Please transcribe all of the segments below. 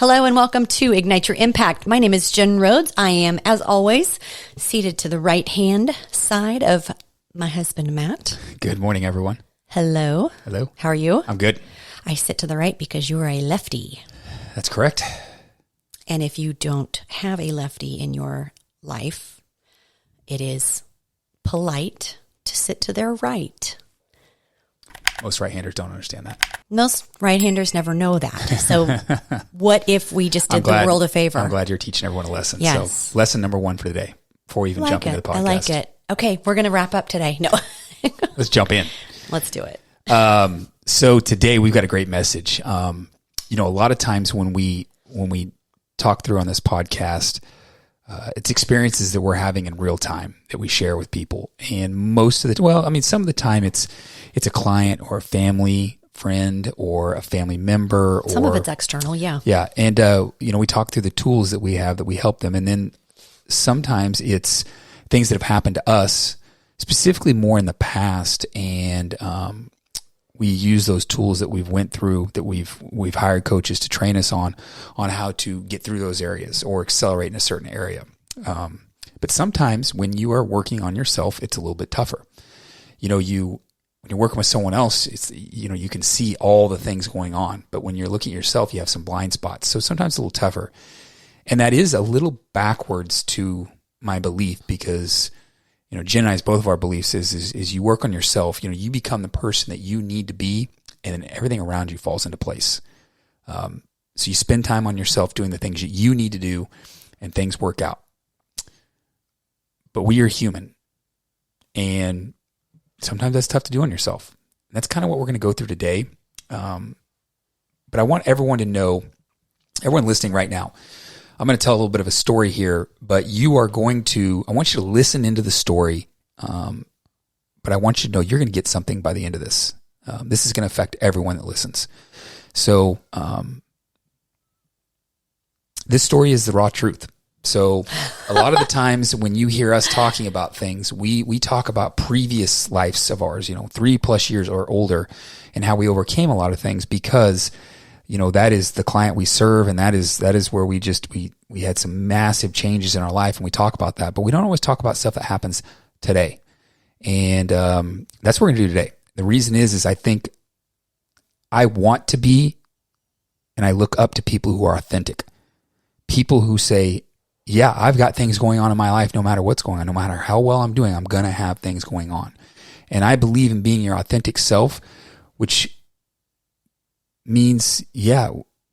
Hello and welcome to Ignite Your Impact. My name is Jen Rhodes. I am, as always, seated to the right-hand side of my husband, Matt. Good morning, everyone. Hello. Hello. How are you? I'm good. I sit to the right because you are a lefty. That's correct. And if you don't have a lefty in your life, it is polite to sit to their right. Most right-handers don't understand that. Most right-handers never know that. So what if we just did the world a favor? I'm glad you're teaching everyone a lesson. Yes. So lesson number 1 for today, before we even jump into the podcast. I like it. Okay, we're going to wrap up today. No. Let's jump in. Let's do it. So today we've got a great message. A lot of times when we talk through on this podcast, it's experiences that we're having in real time that we share with people. And most of some of the time it's a client or a family friend or a family member. Some of it's external, yeah. Yeah. And, we talk through the tools that we have that we help them. And then sometimes it's things that have happened to us, specifically more in the past. And we use those tools that we've went through, that we've hired coaches to train us on how to get through those areas or accelerate in a certain area. But sometimes when you are working on yourself, it's a little bit tougher. When you're working with someone else, it's, you can see all the things going on, but when you're looking at yourself, you have some blind spots. So sometimes it's a little tougher. And that is a little backwards to my belief because, Jen and I's, both of our beliefs is you work on yourself, you become the person that you need to be, and then everything around you falls into place. So you spend time on yourself doing the things that you need to do, and things work out. But we are human, and sometimes that's tough to do on yourself. And that's kind of what we're going to go through today. But I want everyone to know, everyone listening right now, I'm going to tell a little bit of a story here, but I want you to listen into the story. But I want you to know you're going to get something by the end of this. This is going to affect everyone that listens. So this story is the raw truth. So a lot of the times when you hear us talking about things, we talk about previous lives of ours, 3+ years or older, and how we overcame a lot of things because, that is the client we serve. And that is where we had some massive changes in our life, and we talk about that, but we don't always talk about stuff that happens today. And that's what we're going to do today. The reason is I think I want to be, and I look up to people who are authentic, people who say, yeah, I've got things going on in my life no matter what's going on, no matter how well I'm doing, I'm going to have things going on. And I believe in being your authentic self, which means, yeah,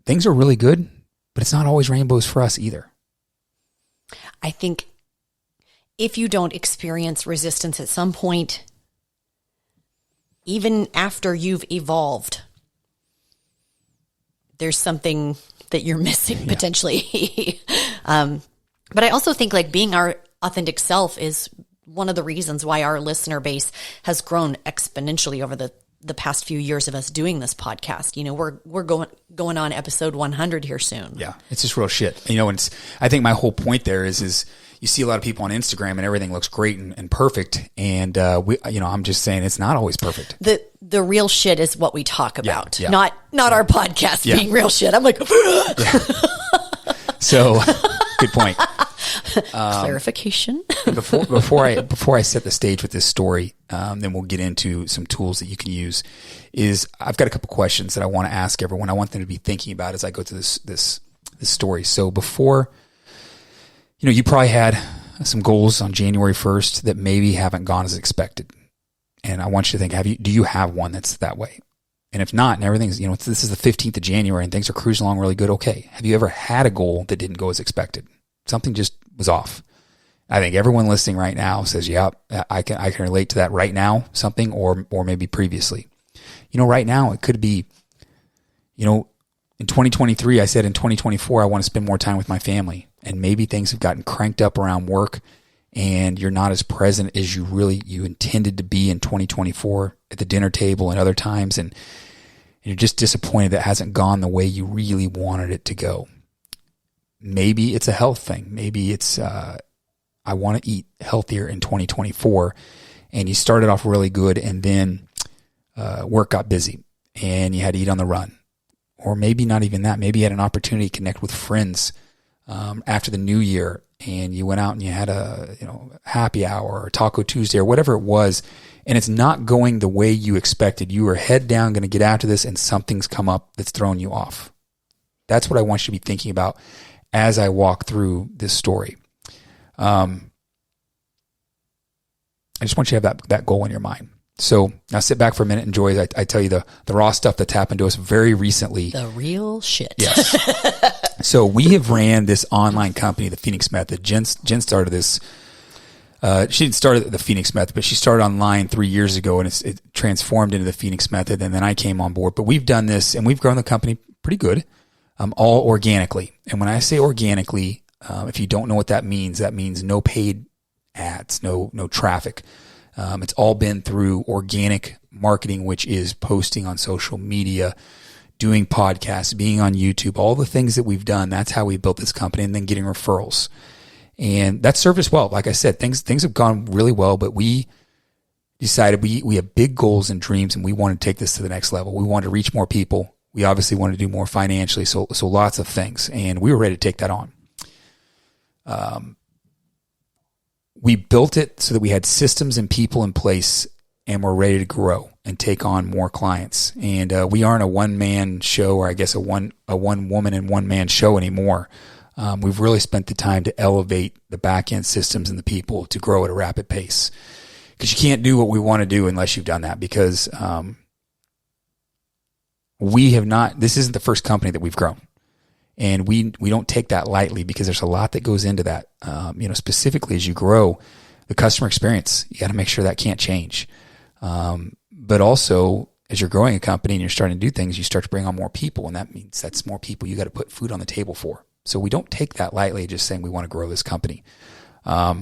things are really good, but it's not always rainbows for us either. I think if you don't experience resistance at some point, even after you've evolved, there's something that you're missing potentially. But I also think being our authentic self is one of the reasons why our listener base has grown exponentially over the past few years of us doing this podcast. We're going on episode 100 here soon. Yeah, it's just real shit. I think my whole point there is you see a lot of people on Instagram and everything looks great and perfect, and I'm just saying it's not always perfect. The real shit is what we talk about, yeah. not our podcast being real shit. I'm like, So good point. Clarification. before I set the stage with this story, then we'll get into some tools that you can use. I've got a couple questions that I want to ask everyone. I want them to be thinking about as I go through this story. So before, you probably had some goals on January 1st that maybe haven't gone as expected, and I want you to think: do you have one that's that way? And if not, and everything's, this is the 15th of January and things are cruising along really good. Okay. Have you ever had a goal that didn't go as expected? Something just was off. I think everyone listening right now says, yeah, I can relate to that right now, something, or maybe previously. Right now it could be, in 2023, I said in 2024, I want to spend more time with my family, and maybe things have gotten cranked up around work and you're not as present as you intended to be in 2024 at the dinner table and other times. And you're just disappointed that it hasn't gone the way you really wanted it to go. Maybe it's a health thing. Maybe it's, I want to eat healthier in 2024. And you started off really good, and then work got busy and you had to eat on the run. or maybe not even that. Maybe you had an opportunity to connect with friends after the new year, and you went out and you had a happy hour or Taco Tuesday or whatever it was, and it's not going the way you expected. You were head down, going to get after this, and something's come up that's thrown you off. That's what I want you to be thinking about as I walk through this story. I just want you to have that goal in your mind. So now sit back for a minute and enjoy as I tell you the raw stuff that's happened to us very recently. The real shit. Yes. So we have ran this online company, the Phoenix Method. Jen started this. She didn't start the Phoenix Method, but she started online 3 years ago, and it transformed into the Phoenix Method. And then I came on board. But we've done this, and we've grown the company pretty good, all organically. And when I say organically, if you don't know what that means no paid ads, no traffic. It's all been through organic marketing, which is posting on social media, doing podcasts, being on YouTube, all the things that we've done. That's how we built this company, and then getting referrals. And that served us well. Like I said, things have gone really well, but we decided we have big goals and dreams, and we want to take this to the next level. We want to reach more people. We obviously want to do more financially. So lots of things, and we were ready to take that on. We built it so that we had systems and people in place, and we're ready to grow and take on more clients. And we aren't a one-man show, or I guess a one woman and one man show anymore. We've really spent the time to elevate the back-end systems and the people to grow at a rapid pace. Because you can't do what we want to do unless you've done that. Because we have not. This isn't the first company that we've grown. And we don't take that lightly, because there's a lot that goes into that. Specifically as you grow, the customer experience, you got to make sure that can't change. But also, as you're growing a company and you're starting to do things, you start to bring on more people, and that means that's more people you got to put food on the table for. So we don't take that lightly, just saying we want to grow this company. But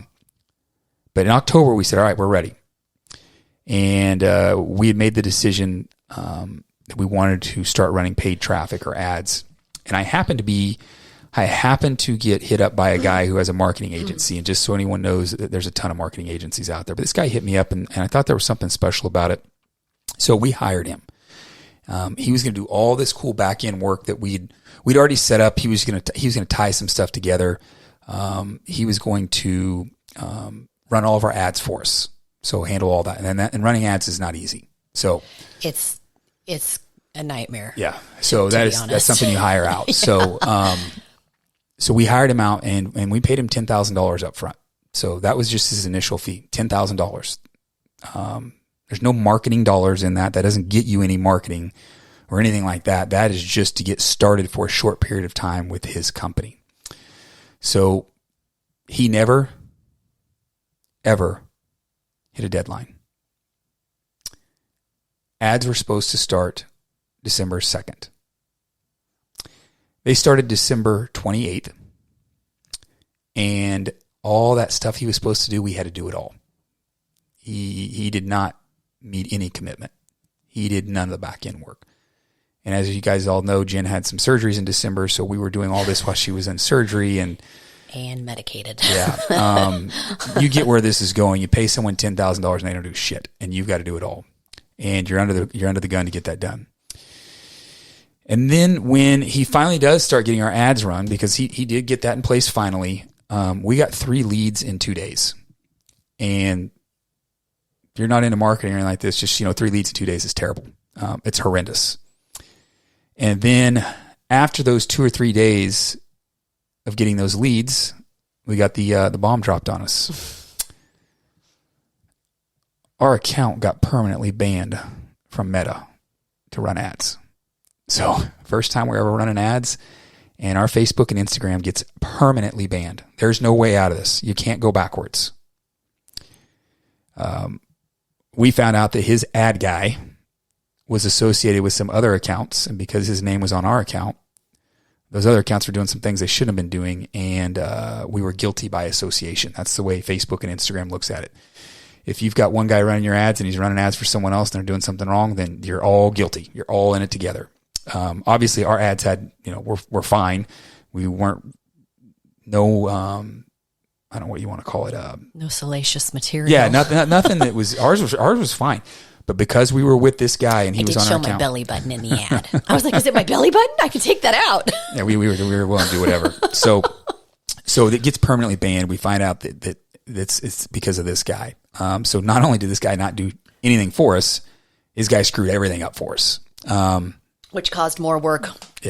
in October, we said, all right, we're ready. And we had made the decision that we wanted to start running paid traffic or ads. And I happened to get hit up by a guy who has a marketing agency. And just so anyone knows, there's a ton of marketing agencies out there. But this guy hit me up, and I thought there was something special about it. So we hired him. He was going to do all this cool back end work that we'd already set up. He was going to tie some stuff together. He was going to run all of our ads for us. So handle all that. And running ads is not easy. So it's a nightmare. Yeah. So that's something you hire out. Yeah. So we hired him out, and we paid him $10,000 up front. So that was just his initial fee, $10,000. There's no marketing dollars in that. That doesn't get you any marketing or anything like that. That is just to get started for a short period of time with his company. So he never, ever hit a deadline. Ads were supposed to start December 2nd. They started December 28th. And all that stuff he was supposed to do, we had to do it all. He did not meet any commitment. He did none of the back end work. And as you guys all know, Jen had some surgeries in December, so we were doing all this while she was in surgery and medicated. Yeah. You get where this is going. You pay someone $10,000 and they don't do shit, and you've got to do it all. And you're under the gun to get that done. And then when he finally does start getting our ads run, because he did get that in place finally, we got 3 leads in 2 days. And if you're not into marketing or anything like this, just 3 leads in 2 days is terrible. It's horrendous. And then after those 2 or 3 days of getting those leads, we got the bomb dropped on us. Our account got permanently banned from Meta to run ads. So first time we're ever running ads, and our Facebook and Instagram gets permanently banned. There's no way out of this. You can't go backwards. We found out that his ad guy was associated with some other accounts, and because his name was on our account, those other accounts were doing some things they shouldn't have been doing, and we were guilty by association. That's the way Facebook and Instagram looks at it. If you've got one guy running your ads and he's running ads for someone else and they're doing something wrong, then you're all guilty. You're all in it together. Obviously, our ads had, we're fine. We weren't I don't know what you want to call it. No salacious material. Yeah, nothing that was ours was fine. But because we were with this guy and he was on our show account. my belly button in the ad. I was like, is it my belly button? I can take that out. Yeah, we were willing to do whatever. So it gets permanently banned. We find out that it's because of this guy. So not only did this guy not do anything for us, his guy screwed everything up for us. Which caused more work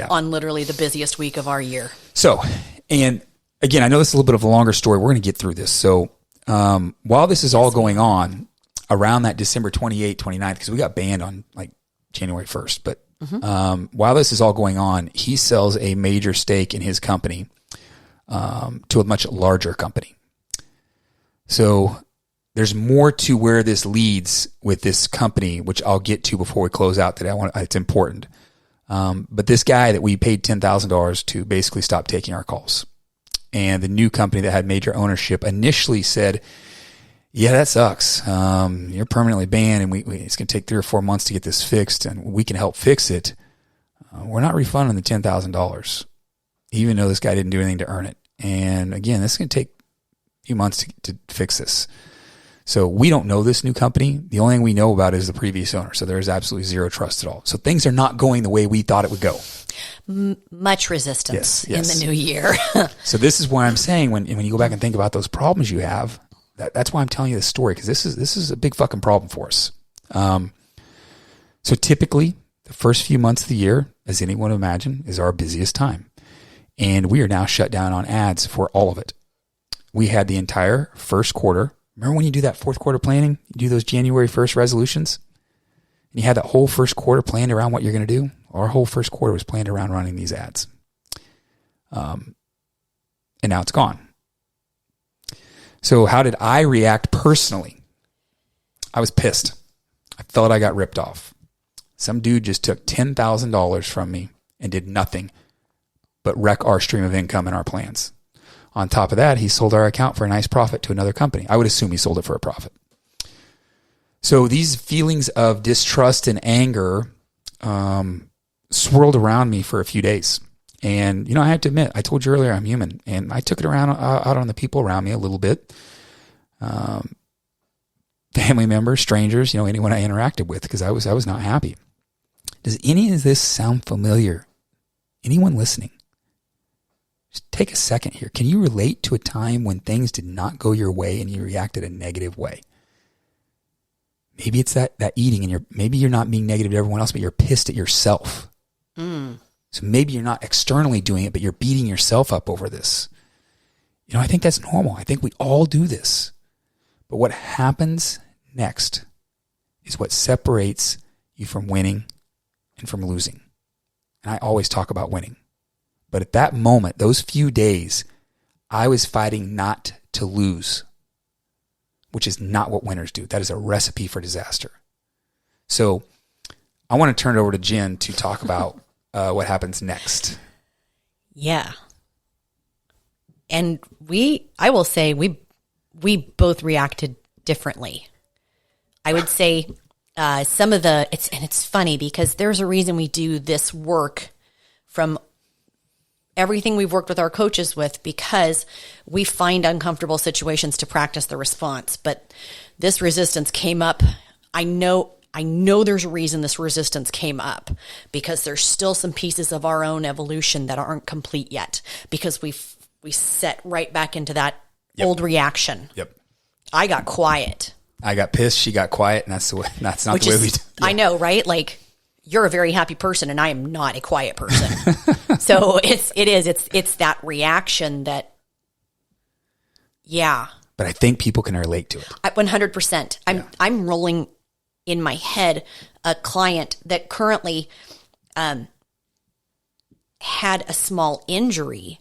on literally the busiest week of our year. So, and again, I know this is a little bit of a longer story. We're going to get through this. So while this is all going on, around that December 28th, 29th, because we got banned on like January 1st. But while this is all going on, he sells a major stake in his company to a much larger company. So there's more to where this leads with this company, which I'll get to before we close out today. It's important. But this guy that we paid $10,000 to basically stopped taking our calls. And the new company that had major ownership initially said, yeah, that sucks. You're permanently banned, and it's going to take 3 or 4 months to get this fixed, and we can help fix it. We're not refunding the $10,000, even though this guy didn't do anything to earn it. And again, this is going to take a few months to fix this. So we don't know this new company. The only thing we know about it is the previous owner. So there is absolutely zero trust at all. So things are not going the way we thought it would go. Much resistance in the new year. So this is why I'm saying when you go back and think about those problems you have, that's why I'm telling you this story, because this is a big fucking problem for us. So typically, the first few months of the year, as anyone would imagine, is our busiest time. And we are now shut down on ads for all of it. We had the entire first quarter. Remember when you do that fourth quarter planning? You do those January 1st resolutions? And you had that whole first quarter planned around what you're going to do? Our whole first quarter was planned around running these ads. And now it's gone. So how did I react personally? I was pissed. I felt I got ripped off. Some dude just took $10,000 from me and did nothing but wreck our stream of income and our plans. On top of that, he sold our account for a nice profit to another company. I would assume he sold it for a profit. So these feelings of distrust and anger swirled around me for a few days. And, I have to admit, I told you earlier I'm human, and I took it out on the people around me a little bit. Family members, strangers, anyone I interacted with, because I was not happy. Does any of this sound familiar? Anyone listening? Just take a second here. Can you relate to a time when things did not go your way and you reacted a negative way? Maybe it's that eating, and maybe you're not being negative to everyone else, but you're pissed at yourself. So maybe you're not externally doing it, but you're beating yourself up over this. I think that's normal. I think we all do this. But what happens next is what separates you from winning and from losing. And I always talk about winning. But at that moment, those few days, I was fighting not to lose, which is not what winners do. That is a recipe for disaster. So I want to turn it over to Jen to talk about what happens next. Yeah. And I will say we both reacted differently. I would say some of it's funny because there's a reason we do this work from everything we've worked with our coaches with, because we find uncomfortable situations to practice the response. But this resistance came up. I know there's a reason this resistance came up, because there's still some pieces of our own evolution that aren't complete yet, because we set right back into that old reaction. Yep. I got quiet. I got pissed. She got quiet, and that's not the way we do. Yeah. I know, right? Like, you're a very happy person, and I am not a quiet person. So it's that reaction that, yeah. But I think people can relate to it. 100%. I'm rolling in my head a client that currently had a small injury,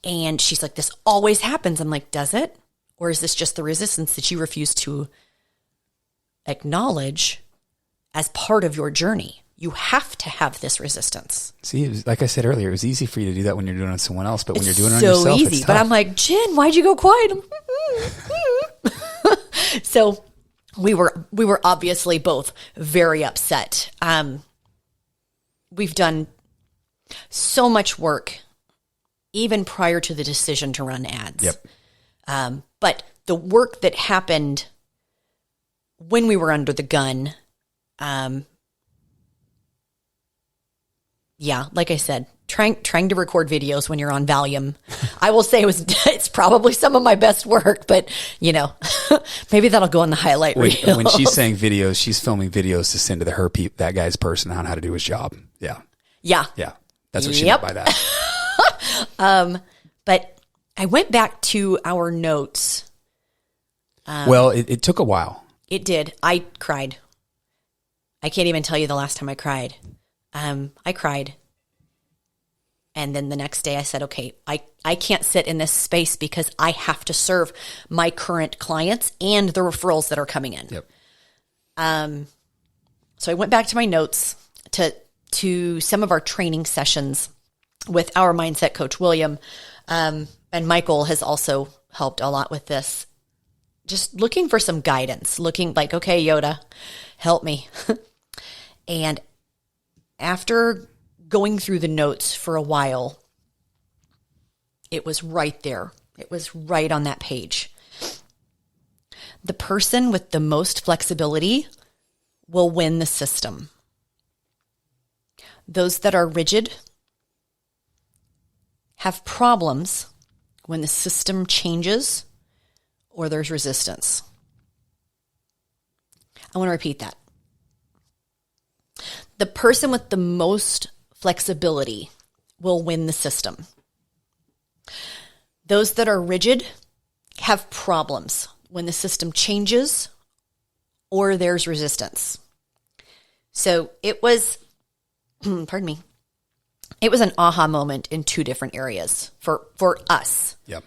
and she's like, this always happens. I'm like, does it? Or is this just the resistance that you refuse to acknowledge as part of your journey? You have to have this resistance. See, like I said earlier, it was easy for you to do that when you're doing it on someone else, but when you're doing it on so yourself, easy. it's tough. But I'm like, Jen, why'd you go quiet? So we were obviously both very upset. We've done so much work even prior to the decision to run ads. Yep. But the work that happened when we were under the gun Yeah, like I said, trying to record videos when you're on Valium. I will say it's probably some of my best work, but maybe that'll go on the highlight reel. When she's saying videos, she's filming videos to send to that guy's person on how to do his job. Yeah. Yeah. Yeah. That's what she meant by that. But I went back to our notes. Well, it took a while. It did. I cried. I can't even tell you the last time I cried. I cried. And then the next day I said, okay, I can't sit in this space because I have to serve my current clients and the referrals that are coming in. Yep. So I went back to my notes to some of our training sessions with our mindset coach, William. And Michael has also helped a lot with this. Just looking for some guidance, looking like, okay, Yoda, help me. And after going through the notes for a while, it was right there. It was right on that page. The person with the most flexibility will win the system. Those that are rigid have problems when the system changes or there's resistance. I want to repeat that. The person with the most flexibility will win the system. Those that are rigid have problems when the system changes or there's resistance. So it was, pardon me, it was an aha moment in two different areas for us. Yep.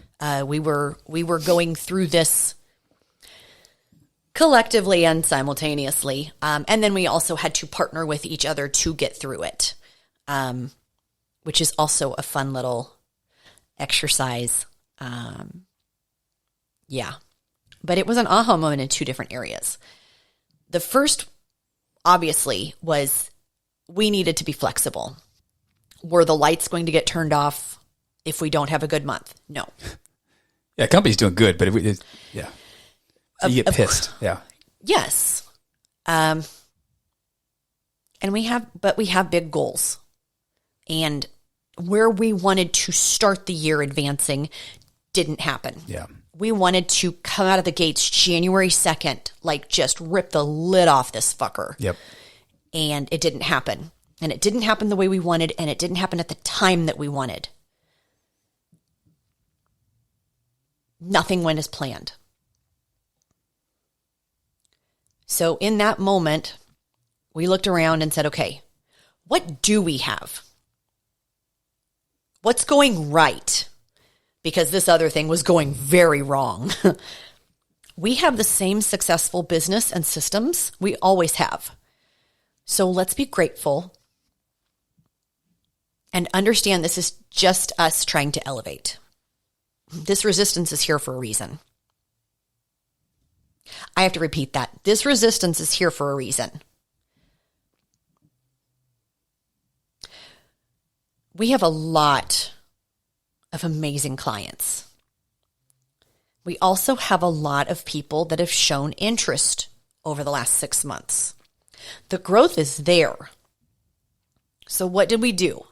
We were going through this collectively and simultaneously. And then we also had to partner with each other to get through it, which is also a fun little exercise. Yeah. But it was an aha moment in two different areas. The first, obviously, was we needed to be flexible. Were the lights going to get turned off if we don't have a good month? No. Yeah, company's doing good, but yeah. So you get pissed. Yeah. Yes. And we have big goals. And where we wanted to start the year advancing didn't happen. Yeah. We wanted to come out of the gates January 2nd, like just rip the lid off this fucker. Yep. And it didn't happen. And it didn't happen the way we wanted, and it didn't happen at the time that we wanted. Nothing went as planned. So in that moment, we looked around and said, okay, what do we have? What's going right? Because this other thing was going very wrong. We have the same successful business and systems we always have. So let's be grateful and understand this is just us trying to elevate. This resistance is here for a reason. I have to repeat that. This resistance is here for a reason. We have a lot of amazing clients. We also have a lot of people that have shown interest over the last 6 months. The growth is there. So what did we do?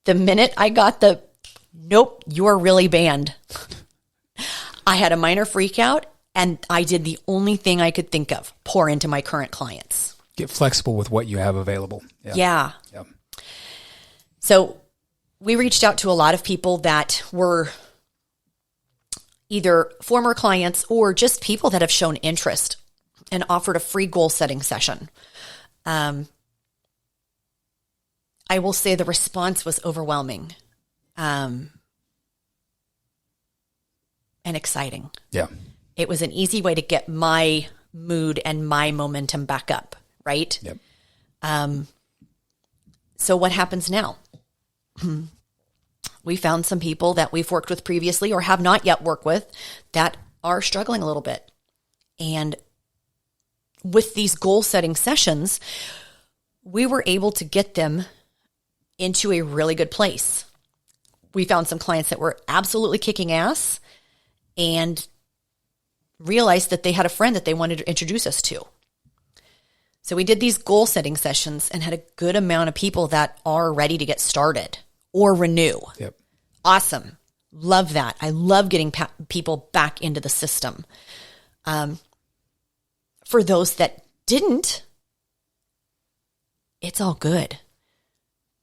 The minute I got the, nope, you're really banned, I had a minor freak out. And I did the only thing I could think of, pour into my current clients. Get flexible with what you have available. Yeah. So we reached out to a lot of people that were either former clients or just people that have shown interest and offered a free goal setting session. I will say the response was overwhelming and exciting. Yeah. It was an easy way to get my mood and my momentum back up, right? Yep. So what happens now? We found some people that we've worked with previously or have not yet worked with that are struggling a little bit. And with these goal setting sessions, we were able to get them into a really good place. We found some clients that were absolutely kicking ass and realized that they had a friend that they wanted to introduce us to. So we did these goal setting sessions and had a good amount of people that are ready to get started or renew. Yep. Awesome. Love that. I love getting people back into the system. For those that didn't, it's all good,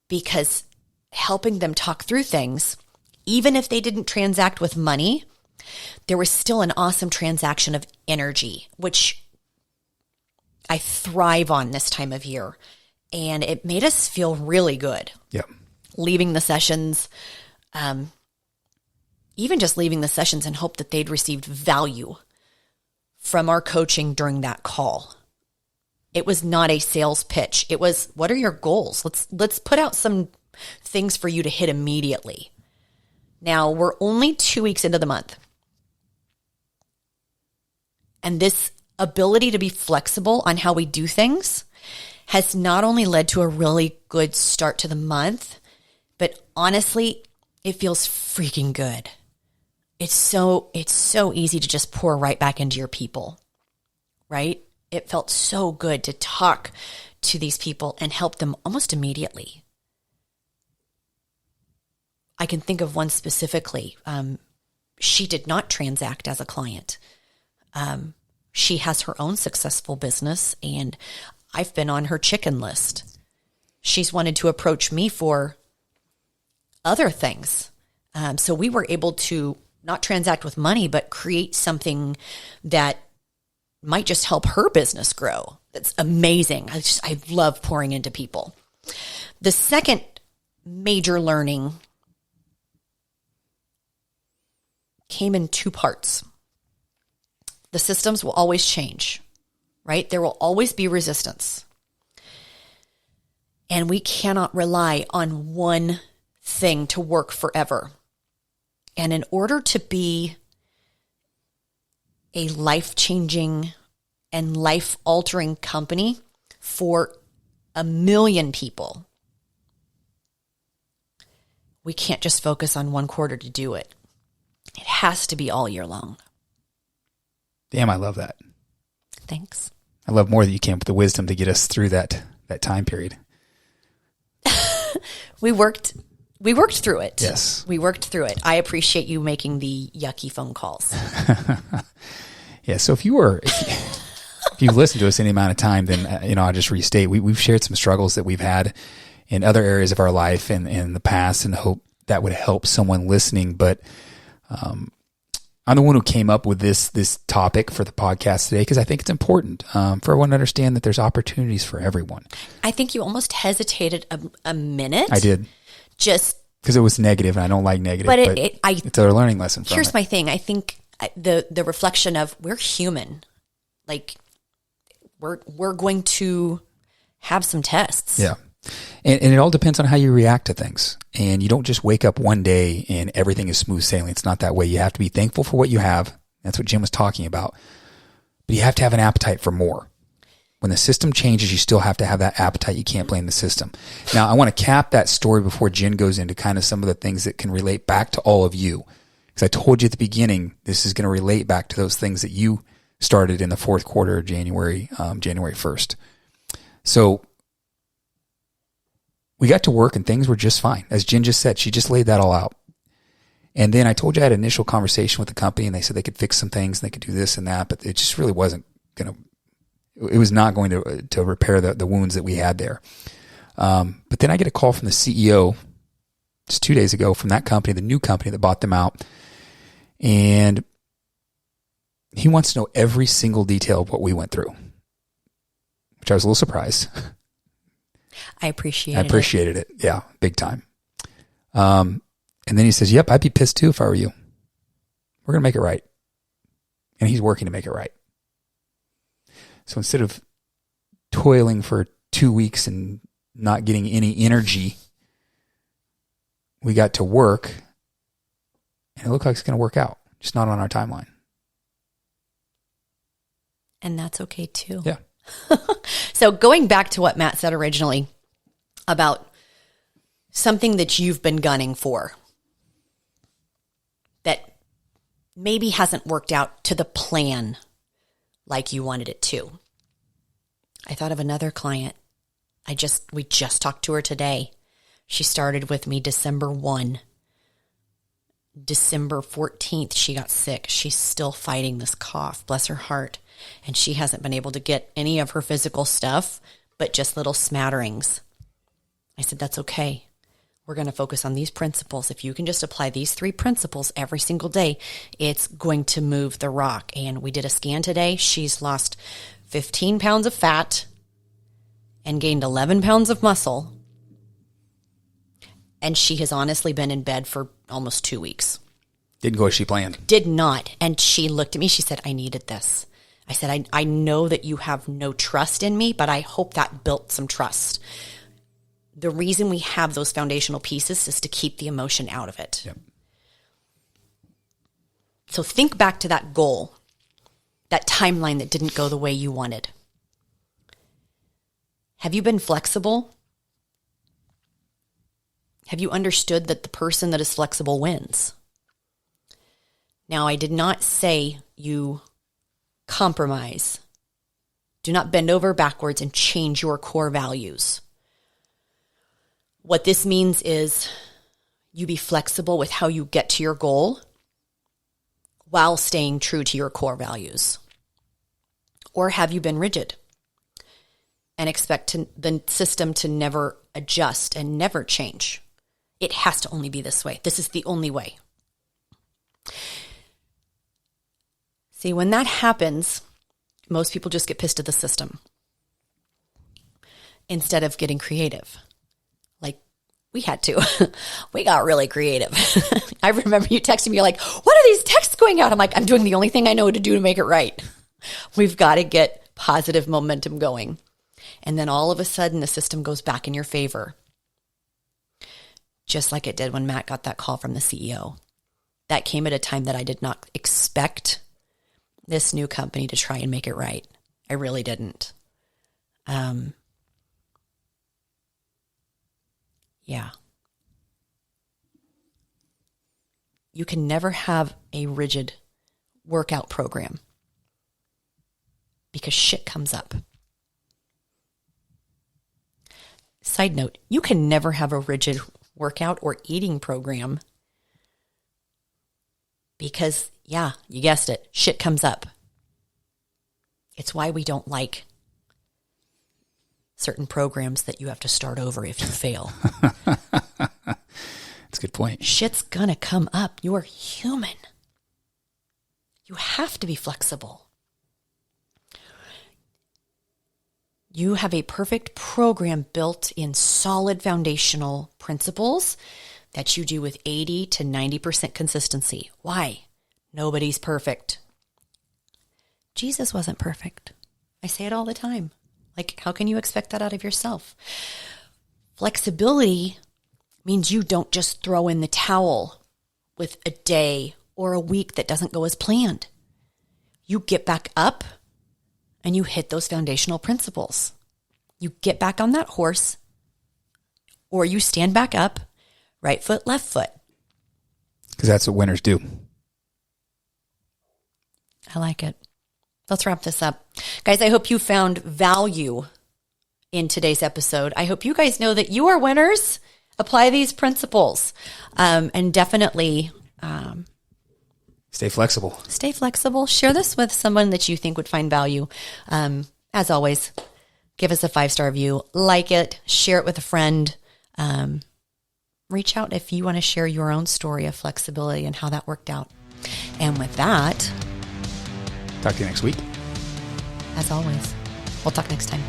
because helping them talk through things, even if they didn't transact with money, there was still an awesome transaction of energy, which I thrive on this time of year. And it made us feel really good. Yep. Leaving the sessions, even just leaving the sessions and hope that they'd received value from our coaching during that call. It was not a sales pitch. It was, what are your goals? Let's put out some things for you to hit immediately. Now, we're only 2 weeks into the month. And this ability to be flexible on how we do things has not only led to a really good start to the month, but honestly, it feels freaking good. It's so easy to just pour right back into your people, right? It felt so good to talk to these people and help them almost immediately. I can think of one specifically. She did not transact as a client. She has her own successful business, and I've been on her chicken list. She's wanted to approach me for other things. So we were able to not transact with money, but create something that might just help her business grow. That's amazing. I love pouring into people. The second major learning came in two parts. The systems will always change, right? There will always be resistance. And we cannot rely on one thing to work forever. And in order to be a life-changing and life-altering company for 1 million people, we can't just focus on one quarter to do it. It has to be all year long. Damn, I love that. Thanks. I love more that you came up with the wisdom to get us through that time period. We worked through it. Yes. We worked through it. I appreciate you making the yucky phone calls. Yeah. So if you've listened to us any amount of time, then, I'll just restate, we've shared some struggles that we've had in other areas of our life and in the past, and hope that would help someone listening. But, I'm the one who came up with this topic for the podcast today, because I think it's important for everyone to understand that there's opportunities for everyone. I think you almost hesitated a minute. I did. Just because it was negative, and I don't like negative. But it's a learning lesson from Here's my thing. I think the reflection of, we're human. Like, we're going to have some tests. Yeah. And it all depends on how you react to things. And you don't just wake up one day and everything is smooth sailing. It's not that way. You have to be thankful for what you have. That's what Jim was talking about. But you have to have an appetite for more. When the system changes, you still have to have that appetite. You can't blame the system. Now, I want to cap that story before Jen goes into kind of some of the things that can relate back to all of you. Because I told you at the beginning, this is going to relate back to those things that you started in the fourth quarter of January 1st. So we got to work and things were just fine. As Jen just said, she just laid that all out. And then I told you I had an initial conversation with the company, and they said they could fix some things and they could do this and that, but it just really wasn't going to, it was not going to repair the wounds that we had there. But then I get a call from the CEO just 2 days ago from that company, the new company that bought them out. And he wants to know every single detail of what we went through, which I was a little surprised. I appreciated it. Yeah, big time. And then he says, yep, I'd be pissed too if I were you. We're going to make it right. And he's working to make it right. So instead of toiling for 2 weeks and not getting any energy, we got to work, and it looked like it's going to work out, just not on our timeline. And that's okay too. Yeah. So going back to what Matt said originally about something that you've been gunning for that maybe hasn't worked out to the plan like you wanted it to. I thought of another client. We just talked to her today. She started with me December 1. December 14th, she got sick. She's still fighting this cough, bless her heart. And she hasn't been able to get any of her physical stuff, but just little smatterings. I said, that's okay. We're going to focus on these principles. If you can just apply these 3 principles every single day, it's going to move the rock. And we did a scan today. She's lost 15 pounds of fat and gained 11 pounds of muscle. And she has honestly been in bed for almost 2 weeks. Didn't go as she planned. Did not. And she looked at me. She said, I needed this. I said, I know that you have no trust in me, but I hope that built some trust. The reason we have those foundational pieces is to keep the emotion out of it. Yep. So think back to that goal, that timeline that didn't go the way you wanted. Have you been flexible? Have you understood that the person that is flexible wins? Now, I did not say you compromise. Do not bend over backwards and change your core values. What this means is you be flexible with how you get to your goal while staying true to your core values. Or have you been rigid and expect the system to never adjust and never change? It has to only be this way. This is the only way. See, when that happens, most people just get pissed at the system instead of getting creative. Like we had to. We got really creative. I remember you texting me like, what are these texts going out? I'm like, I'm doing the only thing I know to do to make it right. We've got to get positive momentum going. And then all of a sudden the system goes back in your favor. Just like it did when Matt got that call from the CEO. That came at a time that I did not expect this new company to try and make it right. I really didn't. Yeah. You can never have a rigid workout program because shit comes up. Side note, you can never have a rigid workout or eating program because, yeah, you guessed it, shit comes up. It's why we don't like certain programs that you have to start over if you fail. That's a good point. Shit's gonna come up. You are human. You have to be flexible. You have a perfect program built in solid foundational principles that you do with 80 to 90% consistency. Why? Nobody's perfect. Jesus wasn't perfect. I say it all the time. Like, how can you expect that out of yourself? Flexibility means you don't just throw in the towel with a day or a week that doesn't go as planned. You get back up and you hit those foundational principles. You get back on that horse, or you stand back up, right foot, left foot. Because that's what winners do. I like it. Let's wrap this up. Guys, I hope you found value in today's episode. I hope you guys know that you are winners. Apply these principles. And definitely stay flexible. Stay flexible. Share this with someone that you think would find value. As always, give us a 5-star review. Like it. Share it with a friend. Reach out if you want to share your own story of flexibility and how that worked out. And with that, talk to you next week. As always, we'll talk next time.